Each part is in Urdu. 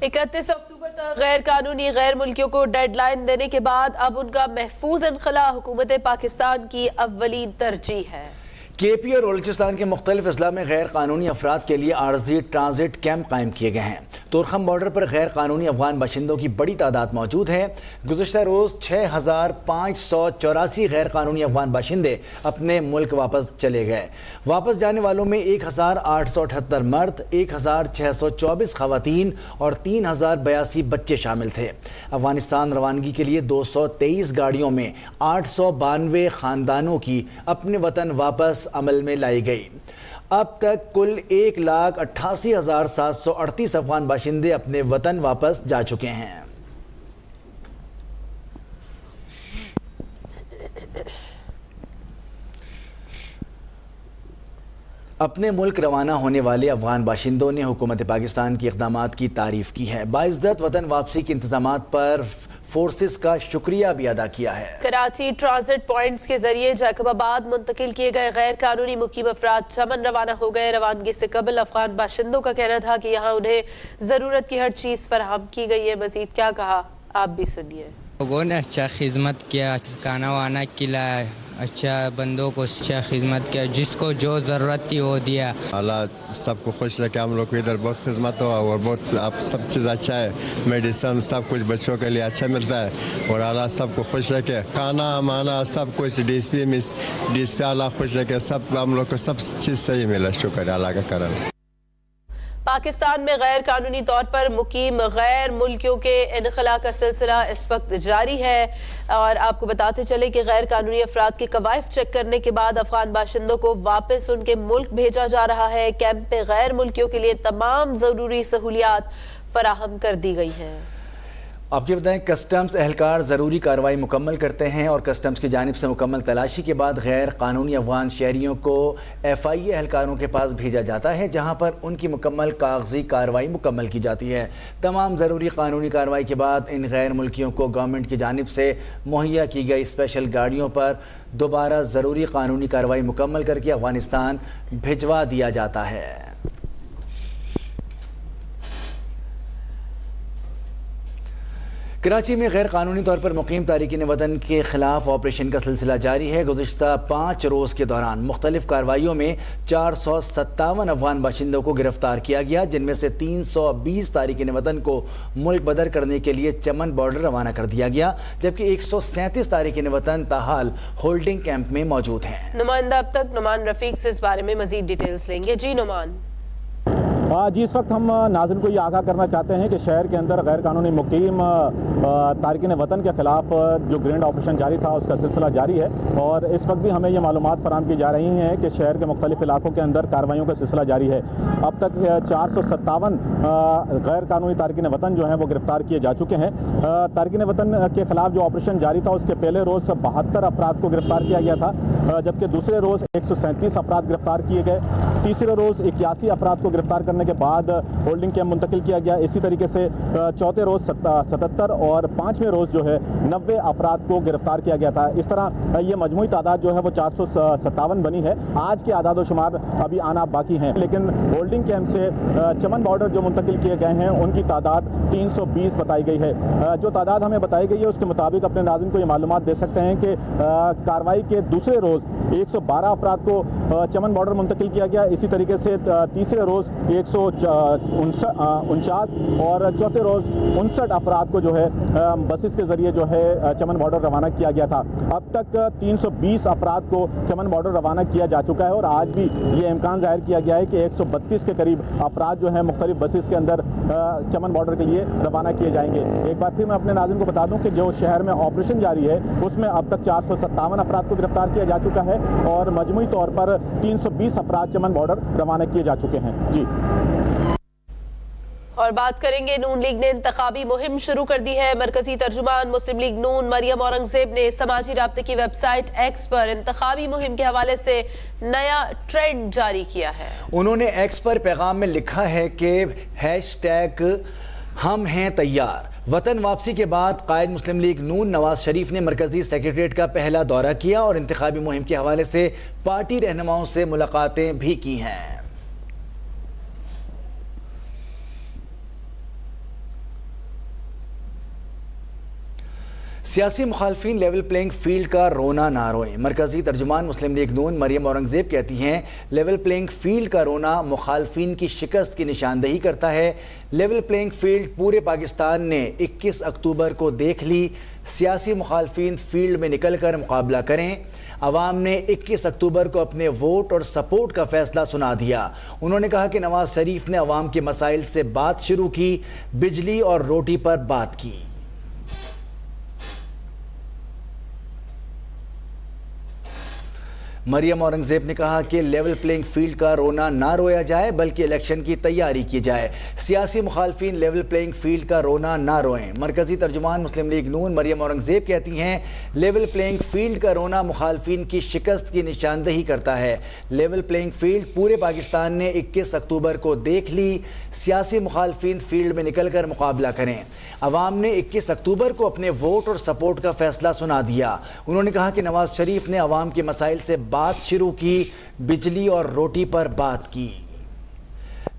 31 اکتوبر تک غیر قانونی غیر ملکیوں کو ڈیڈ لائن دینے کے بعد اب ان کا محفوظ انخلاء حکومت پاکستان کی اولین ترجیح ہے۔ کے پی اور بلوچستان کے مختلف اضلاع میں غیر قانونی افراد کے لیے عارضی ٹرانزٹ کیمپ قائم کیے گئے ہیں۔ تورخم بارڈر پر غیر قانونی افغان باشندوں کی بڑی تعداد موجود ہے۔ گزشتہ روز 6584 غیر قانونی افغان باشندے اپنے ملک واپس چلے گئے۔ واپس جانے والوں میں 1878 مرد، 1624 خواتین اور 3082 بچے شامل تھے۔ افغانستان روانگی کے لیے 223 گاڑیوں میں 892 خاندانوں کی اپنے وطن واپس عمل میں لائی گئی۔ اب تک کل 1,88,738 افغان باشندے اپنے وطن واپس جا چکے ہیں۔ اپنے ملک روانہ ہونے والے افغان باشندوں نے حکومت پاکستان کے اقدامات کی تعریف کی ہے۔ باعزت وطن واپسی کے انتظامات پر فورسز کا شکریہ بھی ادا کیا ہے۔ کراچی ٹرانزٹ پوائنٹس کے ذریعے جیکب آباد منتقل کیے گئے غیر قانونی مقیم افراد چمن روانہ ہو گئے۔ روانگی سے قبل افغان باشندوں کا کہنا تھا کہ یہاں انہیں ضرورت کی ہر چیز فراہم کی گئی ہے۔ مزید کیا کہا آپ بھی سنیے۔ لوگوں نے اچھا خدمت کیا، کھانا وانا کھلایا، اچھا بندوں کو اچھا خدمت کیا، جس کو جو ضرورت تھی وہ دیا۔ اللہ سب کو خوش رکھے، ہم لوگ کو ادھر بہت خدمت ہوا اور بہت اب سب چیز اچھا ہے، میڈیسن سب کچھ بچوں کے لیے اچھا ملتا ہے اور اللہ سب کو خوش رکھے، کھانا مانا سب کچھ ڈی ایس پی اللہ خوش رکھے، سب ہم لوگ کو سب چیز صحیح ملا، شکر ہے اللہ کا کرم۔ پاکستان میں غیر قانونی طور پر مقیم غیر ملکیوں کے انخلاء کا سلسلہ اس وقت جاری ہے، اور آپ کو بتاتے چلے کہ غیر قانونی افراد کے قوائف چیک کرنے کے بعد افغان باشندوں کو واپس ان کے ملک بھیجا جا رہا ہے۔ کیمپ میں غیر ملکیوں کے لیے تمام ضروری سہولیات فراہم کر دی گئی ہیں۔ آپ یہ بتائیں، کسٹمز اہلکار ضروری کارروائی مکمل کرتے ہیں اور کسٹمز کی جانب سے مکمل تلاشی کے بعد غیر قانونی افغان شہریوں کو ایف آئی اے اہلکاروں کے پاس بھیجا جاتا ہے، جہاں پر ان کی مکمل کاغذی کارروائی مکمل کی جاتی ہے۔ تمام ضروری قانونی کارروائی کے بعد ان غیر ملکیوں کو گورنمنٹ کی جانب سے مہیا کی گئی اسپیشل گاڑیوں پر دوبارہ ضروری قانونی کارروائی مکمل کر کے افغانستان بھجوا دیا جاتا ہے۔ کراچی میں غیر قانونی طور پر مقیم تارکین وطن کے خلاف آپریشن کا سلسلہ جاری ہے۔ گزشتہ 5 روز کے دوران مختلف کارروائیوں میں 457 افغان باشندوں کو گرفتار کیا گیا، جن میں سے 320 تارکین وطن کو ملک بدر کرنے کے لیے چمن بارڈر روانہ کر دیا گیا، جبکہ 137 تارکین وطن تاحال ہولڈنگ کیمپ میں موجود ہیں۔ نمائندہ اب تک نعمان رفیق سے اس بارے میں مزید ڈیٹیلز لیں گے۔ جی نعمان۔ جی، اس وقت ہم ناظرین کو یہ آگاہ کرنا چاہتے ہیں کہ شہر کے اندر غیر قانونی مقیم تارکین وطن کے خلاف جو گرینڈ آپریشن جاری تھا اس کا سلسلہ جاری ہے، اور اس وقت بھی ہمیں یہ معلومات فراہم کی جا رہی ہیں کہ شہر کے مختلف علاقوں کے اندر کارروائیوں کا سلسلہ جاری ہے۔ اب تک 457 غیر قانونی تارکین وطن جو ہیں وہ گرفتار کیے جا چکے ہیں۔ تارکین وطن کے خلاف جو آپریشن جاری تھا اس کے پہلے روز 72 افراد کو گرفتار کیا گیا تھا، جبکہ دوسرے روز 137 افراد گرفتار کیے گئے، تیسرے روز 81 افراد کو گرفتار کرنے کے بعد ہولڈنگ کیمپ منتقل کیا گیا۔ اسی طریقے سے چوتھے روز 77 اور 5ویں روز جو ہے 90 افراد کو گرفتار کیا گیا تھا۔ اس طرح یہ مجموعی تعداد جو ہے وہ 457 بنی ہے۔ آج کے اعداد و شمار ابھی آنا باقی ہیں، لیکن ہولڈنگ کیمپ سے چمن بارڈر جو منتقل کیے گئے ہیں ان کی تعداد 320 بتائی گئی ہے۔ جو تعداد ہمیں بتائی گئی ہے اس کے مطابق اپنے ناظرین کو یہ معلومات دے سکتے ہیں کہ کارروائی کے دوسرے روز 112 افراد کو چمن بارڈر منتقل کیا گیا، اسی طریقے سے تیسرے روز 149 اور چوتھے روز 59 افراد کو جو ہے بسز کے ذریعے جو ہے چمن بارڈر روانہ کیا گیا تھا۔ اب تک 320 افراد کو چمن بارڈر روانہ کیا جا چکا ہے، اور آج بھی یہ امکان ظاہر کیا گیا ہے کہ 132 کے قریب افراد جو ہیں مختلف بسز کے اندر چمن بارڈر کے لیے روانہ کیے جائیں گے۔ ایک بار پھر میں اپنے ناظرین کو بتا دوں کہ جو شہر میں آپریشن جاری ہے اس میں اب تک 457 افراد کو گرفتار کیا جا چکا ہے، اور مجموعی طور پر 320 افراد چمن بارڈر روانہ کیے جا چکے ہیں۔ جی، اور بات کریں گے، نون لیگ نے انتخابی مہم شروع کر دی ہے۔ مرکزی ترجمان مسلم لیگ نون مریم اورنگزیب نے سماجی رابطے کی ویب سائٹ ایکس پر انتخابی مہم کے حوالے سے نیا ٹرینڈ جاری کیا ہے۔ انہوں نے ایکس پر پیغام میں لکھا ہے کہ #، ہم ہیں تیار۔ وطن واپسی کے بعد قائد مسلم لیگ نون نواز شریف نے مرکزی سیکریٹریٹ کا پہلا دورہ کیا اور انتخابی مہم کے حوالے سے پارٹی رہنماؤں سے ملاقاتیں بھی کی ہیں۔ سیاسی مخالفین لیول پلینگ فیلڈ کا رونا نہ روئیں۔ مرکزی ترجمان مسلم لیگ نون مریم اورنگزیب کہتی ہیں لیول پلینگ فیلڈ کا رونا مخالفین کی شکست کی نشاندہی کرتا ہے۔ لیول پلینگ فیلڈ پورے پاکستان نے 21 اکتوبر کو دیکھ لی۔ سیاسی مخالفین فیلڈ میں نکل کر مقابلہ کریں۔ عوام نے 21 اکتوبر کو اپنے ووٹ اور سپورٹ کا فیصلہ سنا دیا۔ انہوں نے کہا کہ نواز شریف نے عوام کے مسائل سے بات شروع کی، بجلی اور روٹی پر بات کی۔ مریم اورنگزیب نے کہا کہ لیول پلینگ فیلڈ کا رونا نہ رویا جائے بلکہ الیکشن کی تیاری کی جائے۔ سیاسی مخالفین لیول پلینگ فیلڈ کا رونا نہ روئیں۔ مرکزی ترجمان مسلم لیگ نون مریم اورنگزیب کہتی ہیں لیول پلینگ فیلڈ کا رونا مخالفین کی شکست کی نشاندہی کرتا ہے۔ لیول پلینگ فیلڈ پورے پاکستان نے 21 اکتوبر کو دیکھ لی۔ سیاسی مخالفین فیلڈ میں نکل کر مقابلہ کریں۔ عوام نے 21 اکتوبر کو اپنے ووٹ اور سپورٹ کا فیصلہ سنا دیا۔ انہوں نے کہا کہ نواز شریف نے عوام کے مسائل سے بات شروع کی، بجلی اور روٹی پر بات کی۔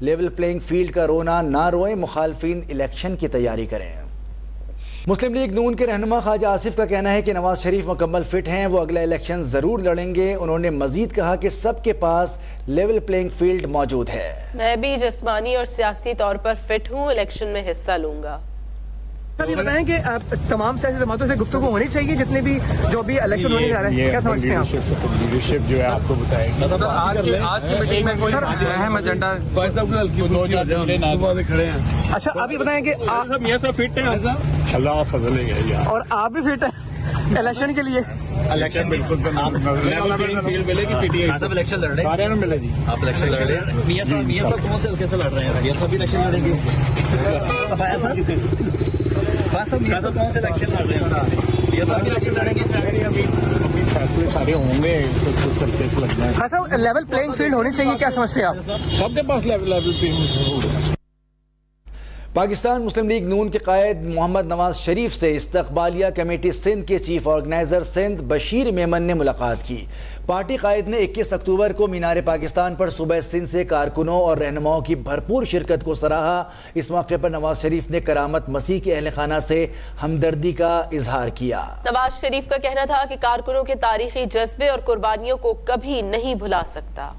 لیول پلینگ فیلڈ کا رونا نہ روئیں، مخالفین الیکشن کی تیاری کریں۔ مسلم لیگ نون کے رہنما خواجہ آصف کا کہنا ہے کہ نواز شریف مکمل فٹ ہیں، وہ اگلا الیکشن ضرور لڑیں گے۔ انہوں نے مزید کہا کہ سب کے پاس لیول پلینگ فیلڈ موجود ہے۔ میں بھی جسمانی اور سیاسی طور پر فٹ ہوں، الیکشن میں حصہ لوں گا۔ یہ بتائیں کہ تمام سیاسی جماعتوں سے گفتگو ہونی چاہیے جتنے بھی جو بھی الیکشن ہونے جا رہے ہیں، کیا سمجھتے ہیں آپ؟ لیڈرشپ جو ہے آپ کو بتائیں گے آج کی میٹنگ میں کوئی اہم ایجنڈا کھڑے ہیں۔ اچھا آپ یہ بتائیں کہ فٹ ہیں، اللہ فضل ہے اور آپ بھی فٹ ہیں الیکشن کے لیے؟ الیکشن بالکل الیکشن لڑ رہے ہیں، سارے ملے جی، آپ الیکشن لڑ رہے ہیں۔ میاں صاحب کون سے کیسے لڑ رہے ہیں؟ میاں صاحب بھی الیکشن لڑیں گے؟ میاں صاحب کون سے الیکشن لڑ رہے ہیں؟ میاں صاحب بھی الیکشن لڑیں گے؟ ابھی فیصلے سارے ہوں گے، کچھ طریقے سے لگنا ہے۔ ہاں صاحب لیول پلینگ فیلڈ ہونی چاہیے، کیا سمجھتے ہیں آپ؟ سب کے پاس لیول پلینگ۔ پاکستان مسلم لیگ نون کے قائد محمد نواز شریف سے استقبالیہ کمیٹی سندھ کے چیف آرگنائزر سندھ بشیر میمن نے ملاقات کی۔ پارٹی قائد نے 21 اکتوبر کو مینار پاکستان پر صوبہ سندھ سے کارکنوں اور رہنماؤں کی بھرپور شرکت کو سراہا۔ اس موقع پر نواز شریف نے کرامت مسیح کے اہل خانہ سے ہمدردی کا اظہار کیا۔ نواز شریف کا کہنا تھا کہ کارکنوں کے تاریخی جذبے اور قربانیوں کو کبھی نہیں بھلا سکتا۔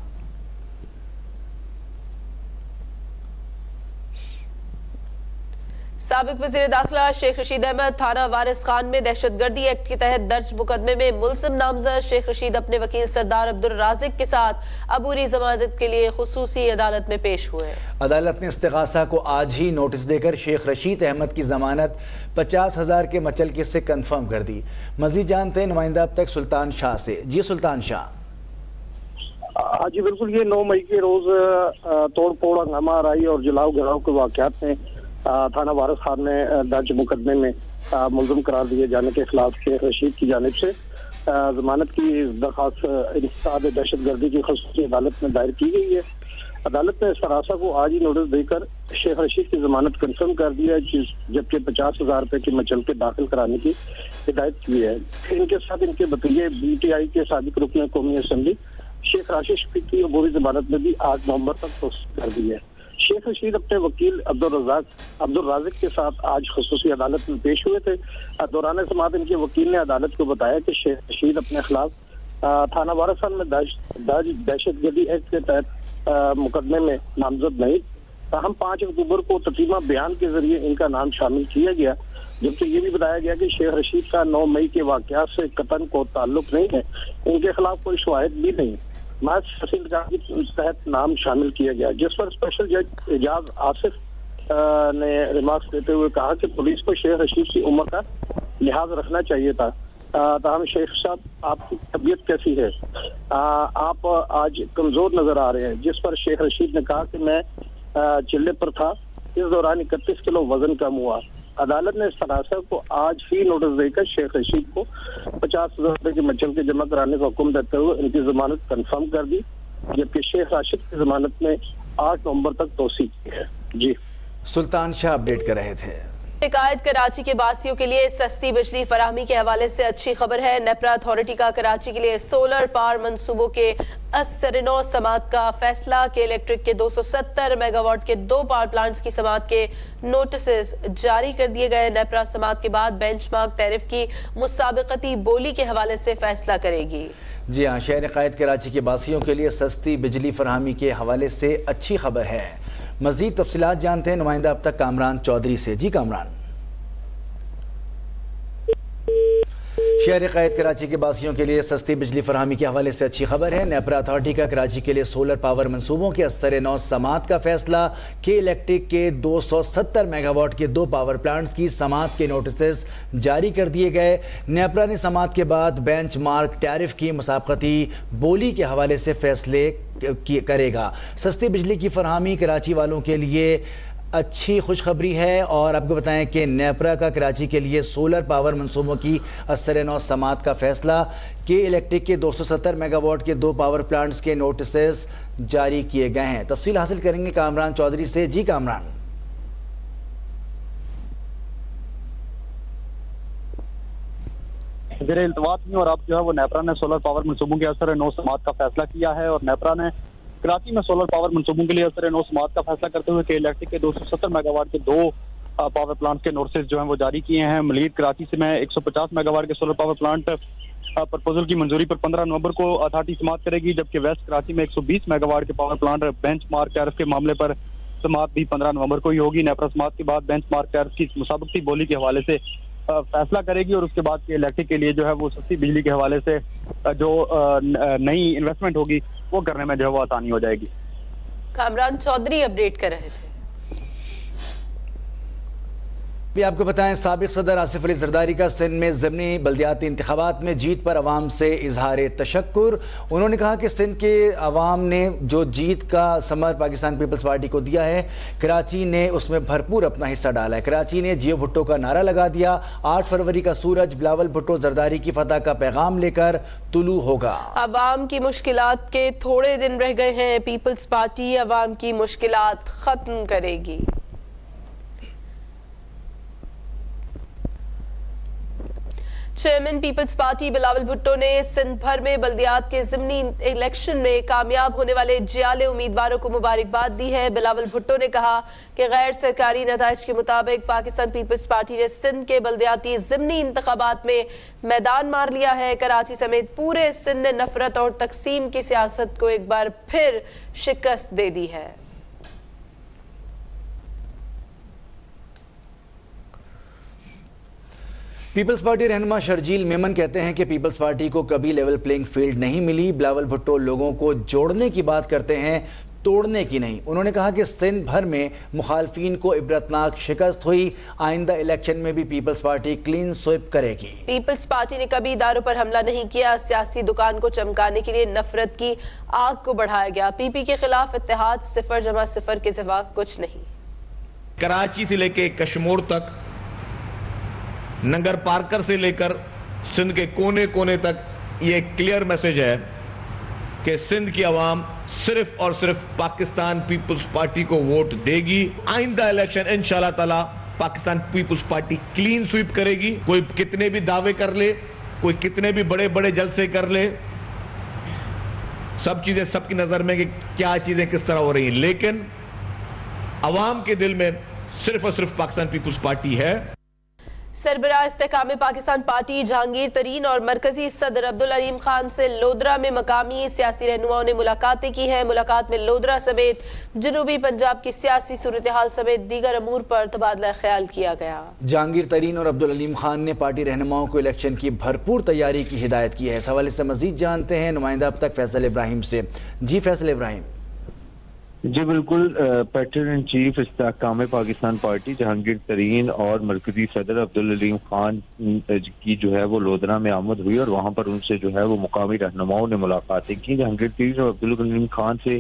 سابق وزیر داخلہ شیخ رشید احمد تھانہ وارث خان میں دہشت گردی ایکٹ کے تحت درج مقدمے میں ملزم نامزد شیخ رشید اپنے وکیل سردار عبدالرازق کے ساتھ عبوری ضمانت کے لیے خصوصی عدالت میں پیش ہوئے۔ عدالت نے استغاثہ کو آج ہی نوٹس دے کر شیخ رشید احمد کی ضمانت 50,000 کے مچلکے سے کنفرم کر دی۔ مزید جانتے ہیں نمائندہ اب تک سلطان شاہ سے۔ جی سلطان شاہ۔ ہاں جی بالکل، یہ 9 مئی کے روز توڑ پھوڑ ہنگامہ آرائی اور جلاؤ گھراؤ کے واقعات میں تھانہ وارث خان میں درج مقدمے میں ملزم قرار دیے جانے کے خلاف شیخ رشید کی جانب سے ضمانت کی درخواست انسداد دہشت گردی کی خصوصی عدالت میں دائر کی گئی ہے۔ عدالت نے استغاثہ کو آج ہی نوٹس دے کر شیخ رشید کی ضمانت کنفرم کر دی ہے، جبکہ 50,000 روپے کی مچلکے داخل کرانے کی ہدایت کی ہے۔ ان کے ساتھ ان کے بھتیجے BTI کے سابق رکن قومی اسمبلی شیخ راشد شفیق کی عبوری ضمانت میں بھی 8 نومبر تک توثیق کر دی ہے۔ شیخ رشید اپنے وکیل عبدالرازق کے ساتھ آج خصوصی عدالت میں پیش ہوئے تھے۔ دوران سماعت ان کے وکیل نے عدالت کو بتایا کہ شیخ رشید اپنے خلاف تھانہ وارث خان میں دہشت گردی ایکٹ کے تحت مقدمے میں نامزد نہیں، تاہم 5 اکتوبر کو تتیمہ بیان کے ذریعے ان کا نام شامل کیا گیا، جبکہ یہ بھی بتایا گیا کہ شیخ رشید کا 9 مئی کے واقعات سے قطعاً کو تعلق نہیں ہے، ان کے خلاف کوئی شواہد بھی نہیں، محض کے تحت نام شامل کیا گیا، جس پر اسپیشل جج اعجاز آصف نے ریمارکس دیتے ہوئے کہا کہ پولیس کو شیخ رشید کی عمر کا لحاظ رکھنا چاہیے تھا۔ تاہم شیخ صاحب آپ کی طبیعت کیسی ہے؟ آپ آج کمزور نظر آ رہے ہیں، جس پر شیخ رشید نے کہا کہ میں چلے پر تھا، اس دوران 31 کلو وزن کم ہوا۔ عدالت نے استغاثہ کو آج ہی نوٹس دے کر شیخ رشید کو 50,000 روپے کی مچلکے جمع کرانے کا حکم دیتے ہوئے ان کی ضمانت کنفرم کر دی، جبکہ شیخ راشد کی ضمانت میں 8 نومبر تک توثیق کی ہے۔ جی سلطان شاہ اپڈیٹ کر رہے تھے۔ قائد کراچی کے باسیوں کے لیے سستی بجلی فراہمی کے حوالے سے اچھی خبر ہے۔ نیپرا اتھارٹی کا کراچی کے لیے سولر پاور منصوبوں کے اثر-نو سماعت کا فیصلہ کہ الیکٹرک کے 270 میگا واٹ کے 2 پاور پلانٹس کی سماعت کے نوٹسز جاری کر دیے گئے۔ نیپرا سماعت کے بعد بینچ مارک ٹیرف کی مسابقتی بولی کے حوالے سے فیصلہ کرے گی۔ جی ہاں، شہر قائد کراچی کے باسیوں کے لیے سستی بجلی فراہمی کے حوالے سے اچھی خبر ہے۔ مزید تفصیلات جانتے ہیں نمائندہ اب تک کامران چودھری سے۔ جی کامران۔ شہر قائد کراچی کے باسیوں کے لیے سستی بجلی فراہمی کے حوالے سے اچھی خبر ہے۔ نیپرا اتھارٹی کا کراچی کے لیے سولر پاور منصوبوں کے اثر-نو سماعت کا فیصلہ کہ الیکٹرک کے 270 میگا واٹ کے 2 پاور پلانٹس کی سماعت کے نوٹسز جاری کر دیے گئے۔ نیپرا نے سماعت کے بعد بینچ مارک ٹیرف کی مسابقتی بولی کے حوالے سے فیصلے کرے گا۔ سستی بجلی کی فراہمی کراچی والوں کے لیے اچھی خوشخبری ہے، اور آپ کو بتائیں کہ نیپرا کا کراچی کے لیے سولر پاور منصوبوں کی اثر-نو سماعت کا فیصلہ کہ الیکٹرک کے 270 میگا واٹ کے 2 پاور پلانٹس کے نوٹسز جاری کیے گئے ہیں۔ تفصیل حاصل کریں گے کامران چودھری سے۔ جی کامران۔ زیر التواط ہیں اور اب جو ہے وہ نیپرا نے سولر پاور منصوبوں کے اثر-نو سماعت کا فیصلہ کیا ہے، اور نیپرا نے کراچی میں سولر پاور منصوبوں کے لیے اثر-نو سماعت کا فیصلہ کرتے ہوئے کہ الیکٹرک کے 270 میگا واٹ کے 2 پاور پلانٹ کے نوٹسز جو ہیں وہ جاری کیے ہیں۔ مزید کراچی سے میں 150 میگا واٹ کے سولر پاور پلانٹ پرپوزل کی منظوری پر 15 نومبر کو اتھارٹی سماعت کرے گی، جبکہ ویسٹ کراچی میں 120 میگا واٹ کے power plant bench mark tariff کے معاملے پر سماعت بھی 15 نومبر کو ہی ہوگی۔ نیپرا سماعت کے بعد بینچ مارک ٹیرف کی مسابقتی بولی کے حوالے سے فیصلہ کرے گی، اور اس کے بعد کہ الیکٹرک کے لیے جو ہے وہ سستی بجلی کے حوالے سے جو نئی انویسٹمنٹ ہوگی وہ کرنے میں جو ہے وہ آسانی ہو جائے گی۔ کامران چودھری اپڈیٹ کر رہے تھے۔ بھی آپ کو بتائیں سابق صدر آصف علی زرداری کا سندھ میں ضمنی بلدیاتی انتخابات میں جیت پر عوام سے اظہار تشکر۔ انہوں نے کہا کہ سندھ کے عوام نے جو جیت کا ثمر پاکستان پیپلز پارٹی کو دیا ہے، کراچی نے اس میں بھرپور اپنا حصہ ڈالا ہے۔ کراچی نے جیو بھٹو کا نعرہ لگا دیا، 8 فروری کا سورج بلاول بھٹو زرداری کی فتح کا پیغام لے کر طلوع ہوگا۔ عوام کی مشکلات کے تھوڑے دن رہ گئے ہیں، پیپلز پارٹی عوام کی مشکلات ختم کرے گی۔ چیئرمین پیپلز پارٹی بلاول بھٹو نے سندھ بھر میں بلدیات کے ضمنی الیکشن میں کامیاب ہونے والے جعلی امیدواروں کو مبارکباد دی ہے۔ بلاول بھٹو نے کہا کہ غیر سرکاری نتائج کے مطابق پاکستان پیپلز پارٹی نے سندھ کے بلدیاتی ضمنی انتخابات میں میدان مار لیا ہے۔ کراچی سمیت پورے سندھ نے نفرت اور تقسیم کی سیاست کو ایک بار پھر شکست دے دی ہے۔ پیپلز پارٹی رہنما شرجیل میمن کہتے ہیں کہ پیپلز پارٹی کو کبھی لیول پلینگ فیلڈ نہیں ملی۔ بلاول بھٹو لوگوں کو جوڑنے کی بات کرتے ہیں، توڑنے کی نہیں۔ انہوں نے کہا کہ سندھ بھر میں مخالفین کو عبرتناک شکست ہوئی، آئندہ الیکشن میں بھی پیپلز پارٹی کلین سویپ کرے گی۔ پیپلز پارٹی نے کبھی اداروں پر حملہ نہیں کیا، سیاسی دکان کو چمکانے کے لیے نفرت کی آگ کو بڑھایا گیا۔ پی پی کے خلاف اتحاد 0+0 کے سوا کچھ نہیں۔ کراچی سے لے کے کشمور تک، ننگر پارکر سے لے کر سندھ کے کونے کونے تک یہ ایک کلیئر میسج ہے کہ سندھ کی عوام صرف اور صرف پاکستان پیپلز پارٹی کو ووٹ دے گی۔ آئندہ الیکشن انشاءاللہ تعالی پاکستان پیپلز پارٹی کلین سویپ کرے گی۔ کوئی کتنے بھی دعوے کر لے، کوئی کتنے بھی بڑے بڑے جلسے کر لے، سب چیزیں سب کی نظر میں کہ کیا چیزیں کس طرح ہو رہی ہیں، لیکن عوام کے دل میں صرف اور صرف پاکستان پیپلز پارٹی ہے۔ سربراہ استحکام پاکستان پارٹی جہانگیر ترین اور مرکزی صدر عبدالعلیم خان سے لودرا میں مقامی سیاسی رہنماؤں نے ملاقاتیں کی ہیں۔ ملاقات میں لودرا سمیت جنوبی پنجاب کی سیاسی صورتحال سمیت دیگر امور پر تبادلہ خیال کیا گیا۔ جہانگیر ترین اور عبدالعلیم خان نے پارٹی رہنماؤں کو الیکشن کی بھرپور تیاری کی ہدایت کی ہے۔ اس حوالے سے مزید جانتے ہیں نمائندہ اب تک فیصل ابراہیم سے۔ جی فیصل ابراہیم۔ جی بالکل، پیٹرن ان چیف استحکام پاکستان پارٹی جہانگیر ترین اور مرکزی صدر عبدالعلیم خان کی جو ہے وہ لودرا میں آمد ہوئی، اور وہاں پر ان سے جو ہے وہ مقامی رہنماؤں نے ملاقاتیں کی۔ جہانگیر ترین اور عبدالعلیم خان سے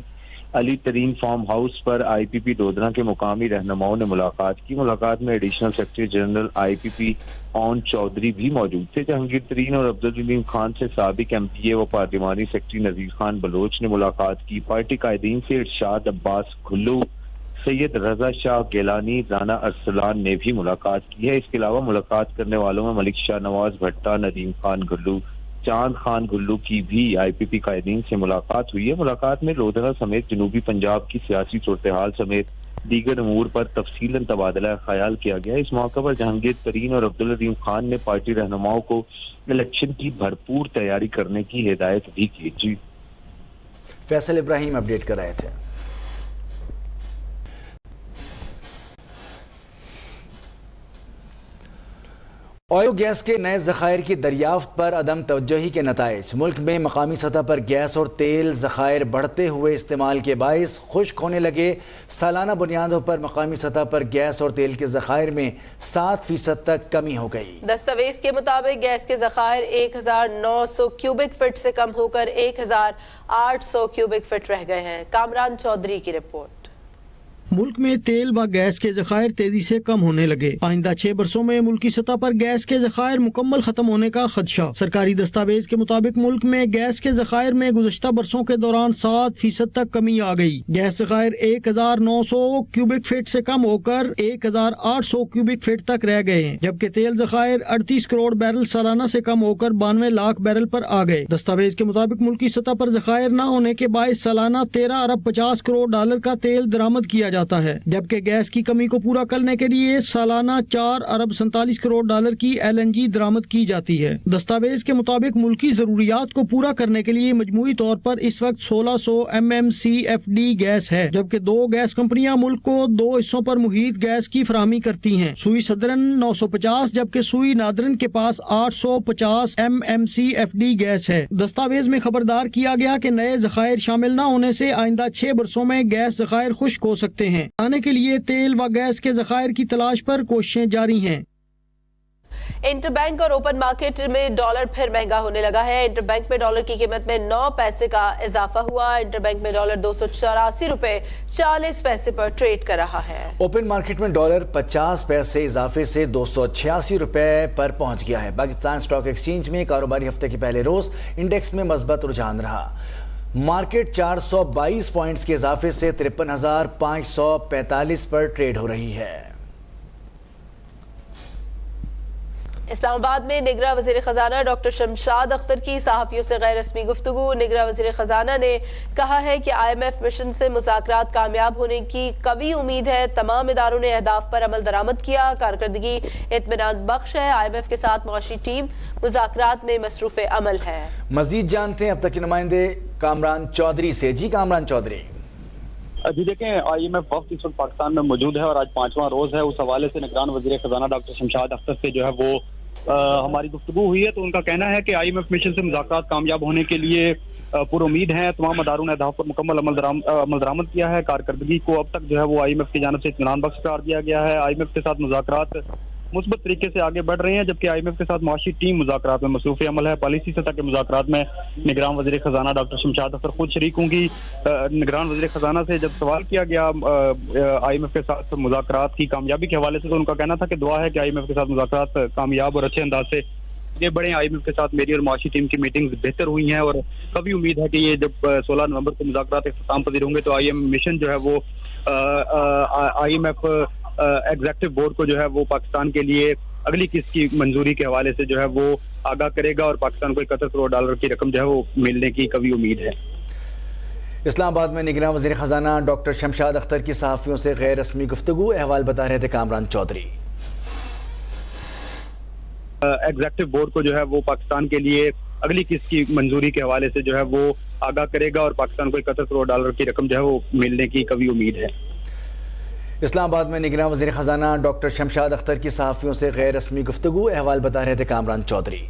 علی ترین فارم ہاؤس پر آئی پی پی لودرا کے مقامی رہنماؤں نے ملاقات کی۔ ملاقات میں ایڈیشنل سیکرٹری جنرل آئی پی پی اون چودھری بھی موجود تھے۔ جہانگیر ترین اور عبدالعلیم خان سے سابق ایم پی اے و پارلیمانی سیکرٹری نذیر خان بلوچ نے ملاقات کی۔ پارٹی قائدین سے ارشاد عباس کھلو، سید رضا شاہ گیلانی، رانا ارسلان نے بھی ملاقات کی ہے۔ اس کے علاوہ ملاقات کرنے والوں میں ملک شاہ نواز بھٹہ، ندیم خان گلو، چاند خان گلو کی بھی آئی پی پی قائدین سے ملاقات ہوئی ہے۔ ملاقات میں لودھرا سمیت جنوبی پنجاب کی سیاسی صورتحال سمیت دیگر امور پر تفصیلاً تبادلہ خیال کیا گیا۔ اس موقع پر جہانگیر ترین اور عبدالعظیم خان نے پارٹی رہنماؤں کو الیکشن کی بھرپور تیاری کرنے کی ہدایت بھی کی۔ جی فیصل ابراہیم اپڈیٹ کر رہے تھے۔ آئل و گیس کے نئے ذخائر کی دریافت پر عدم توجہی کے نتائج۔ ملک میں مقامی سطح پر گیس اور تیل ذخائر بڑھتے ہوئے استعمال کے باعث خشک ہونے لگے۔ سالانہ بنیادوں پر مقامی سطح پر گیس اور تیل کے ذخائر میں 7% تک کمی ہو گئی۔ دستاویز کے مطابق گیس کے ذخائر 1900 کیوبک فٹ سے کم ہو کر 1800 کیوبک فٹ رہ گئے ہیں۔ کامران چودھری کی رپورٹ۔ ملک میں تیل و گیس کے ذخائر تیزی سے کم ہونے لگے۔ آئندہ 6 برسوں میں ملکی سطح پر گیس کے ذخائر مکمل ختم ہونے کا خدشہ۔ سرکاری دستاویز کے مطابق ملک میں گیس کے ذخائر میں گزشتہ برسوں کے دوران 7% تک کمی آ گئی۔ گیس ذخائر 1900 کیوبک فٹ سے کم ہو کر 1800 کیوبک فٹ تک رہ گئے ہیں، جبکہ تیل ذخائر 38 کروڑ بیرل سالانہ سے کم ہو کر 92 لاکھ بیرل پر آ گئے۔ دستاویز کے مطابق ملکی سطح پر ذخائر نہ ہونے کے باعث سالانہ 13 ارب 50 کروڑ ڈالر کا تیل درآمد کیا جاتا ہے، جبکہ گیس کی کمی کو پورا کرنے کے لیے سالانہ 4 ارب 47 کروڑ ڈالر کی LNG درآمد کی جاتی ہے۔ دستاویز کے مطابق ملکی ضروریات کو پورا کرنے کے لیے مجموعی طور پر اس وقت 1600 MMCFD گیس ہے، جبکہ 2 گیس کمپنیاں ملک کو 2 حصوں پر محیط گیس کی فراہمی کرتی ہیں۔ سوئی صدرن 950 جبکہ سوئی نادرن کے پاس 850 MMCFD گیس ہے۔ دستاویز میں خبردار کیا گیا کہ نئے ذخائر شامل نہ ہونے سے آئندہ 6 برسوں میں گیس ذخائر خشک ہو سکتے ہیں۔ آنے کے لیے تیل و گیس کے ذخائر کی تلاش پر کوششیں جاری ہیں۔ انٹر بینک اور اوپن مارکیٹ میں ڈالر پھر مہنگا ہونے لگا ہے۔ انٹر بینک میں ڈالر کی قیمت میں 9 پیسے کا اضافہ ہوا۔ انٹر بینک میں ڈالر 284 روپے 40 پیسے پر ٹریڈ کر رہا ہے۔ اوپن مارکیٹ میں ڈالر 50 پیسے اضافے سے 286 روپے پر پہنچ گیا ہے۔ پاکستان اسٹاک ایکسچینج میں کاروباری ہفتے کے پہلے روز انڈیکس میں مثبت رجحان رہا۔ مارکیٹ 422 پوائنٹس کے اضافے سے 53,545 پر ٹریڈ ہو رہی ہے۔ اسلام آباد میں نگراں وزیر خزانہ ڈاکٹر شمشاد اختر کی صحافیوں سے غیر رسمی گفتگو۔ نگراں وزیر خزانہ نے کہا ہے کہ IMF مشن سے مذاکرات کامیاب ہونے کی قوی امید ہے۔ تمام اداروں نے اہداف پر عمل درآمد کیا، کارکردگی اطمینان بخش ہے۔ IMF کے ساتھ معاشی ٹیم مذاکرات میں مصروف عمل ہے۔ مزید جانتے ہیں اب تک کے نمائندے کامران چودھری سے۔ جی کامران چودھری۔ جی دیکھیں، IMF وفد اس وقت پاکستان میں موجود ہے اور آج 5واں روز ہے۔ اس حوالے سے نگران وزیر خزانہ ڈاکٹر شمشاد اختر سے جو ہے وہ ہماری گفتگو ہوئی ہے، تو ان کا کہنا ہے کہ IMF مشن سے مذاکرات کامیاب ہونے کے لیے پر امید ہیں۔ تمام اداروں نے اہداف پر مکمل عمل درآمد کیا ہے۔ کارکردگی کو اب تک جو ہے وہ IMF کی جانب سے اطمینان بخش قرار دیا گیا ہے۔ IMF کے ساتھ مذاکرات مثبت طریقے سے آگے بڑھ رہے ہیں، جبکہ IMF کے ساتھ معاشی ٹیم مذاکرات میں مصروف عمل ہے۔ پالیسی سطح کے مذاکرات میں نگران وزیر خزانہ ڈاکٹر شمشاد اختر خود شریک ہوں گی۔ نگران وزیر خزانہ سے جب سوال کیا گیا IMF کے ساتھ مذاکرات کی کامیابی کے حوالے سے، تو ان کا کہنا تھا کہ دعا ہے کہ IMF کے ساتھ مذاکرات کامیاب اور اچھے انداز سے یہ بڑے IMF کے ساتھ میری اور معاشی ٹیم کی میٹنگز بہتر ہوئی ہیں، اور کبھی امید ہے کہ یہ جب 16 نومبر کو مذاکرات اختتام پذیر ہوں گے تو IMF مشن جو ہے وہ IMF ایگزیکٹو بورڈ کو جو ہے وہ پاکستان کے لیے اگلی قسط کی منظوری کے حوالے سے جو ہے وہ آگاہ کرے گا، اور پاکستان کو 71 کروڑ ڈالر کی رقم جو ہے وہ ملنے کی قوی امید ہے۔ اسلام آباد میں نگراں وزیر خزانہ ڈاکٹر شمشاد اختر کی صحافیوں سے غیر رسمی گفتگو۔ احوال بتا رہے تھے کامران چودھری۔ ایگزیکٹو بورڈ کو جو ہے وہ پاکستان کے لیے اگلی قسط کی منظوری کے حوالے سے جو ہے وہ آگاہ کرے گا، اور پاکستان کو 71 کروڑ ڈالر کی رقم جو ہے وہ ملنے کی قوی امید ہے۔ اسلام آباد میں نگراں وزیر خزانہ ڈاکٹر شمشاد اختر کی صحافیوں سے غیر رسمی گفتگو۔ احوال بتا رہے تھے کامران چودھری۔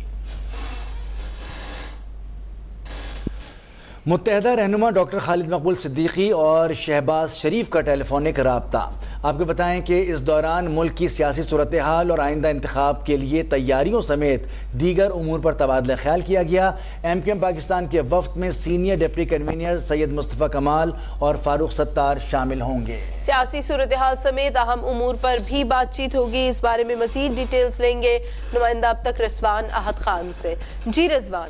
متحدہ رہنما ڈاکٹر خالد مقبول صدیقی اور شہباز شریف کا ٹیلی فونک رابطہ۔ آپ کو بتائیں کہ اس دوران ملک کی سیاسی صورتحال اور آئندہ انتخاب کے لیے تیاریوں سمیت دیگر امور پر تبادلہ خیال کیا گیا۔ MQM پاکستان کے وفد میں سینئر ڈپٹی کنوینر سید مصطفیٰ کمال اور فاروق ستار شامل ہوں گے۔ سیاسی صورتحال سمیت اہم امور پر بھی بات چیت ہوگی۔ اس بارے میں مزید ڈیٹیلز لیں گے نمائندہ اب تک رضوان احد خان سے۔ جی رضوان۔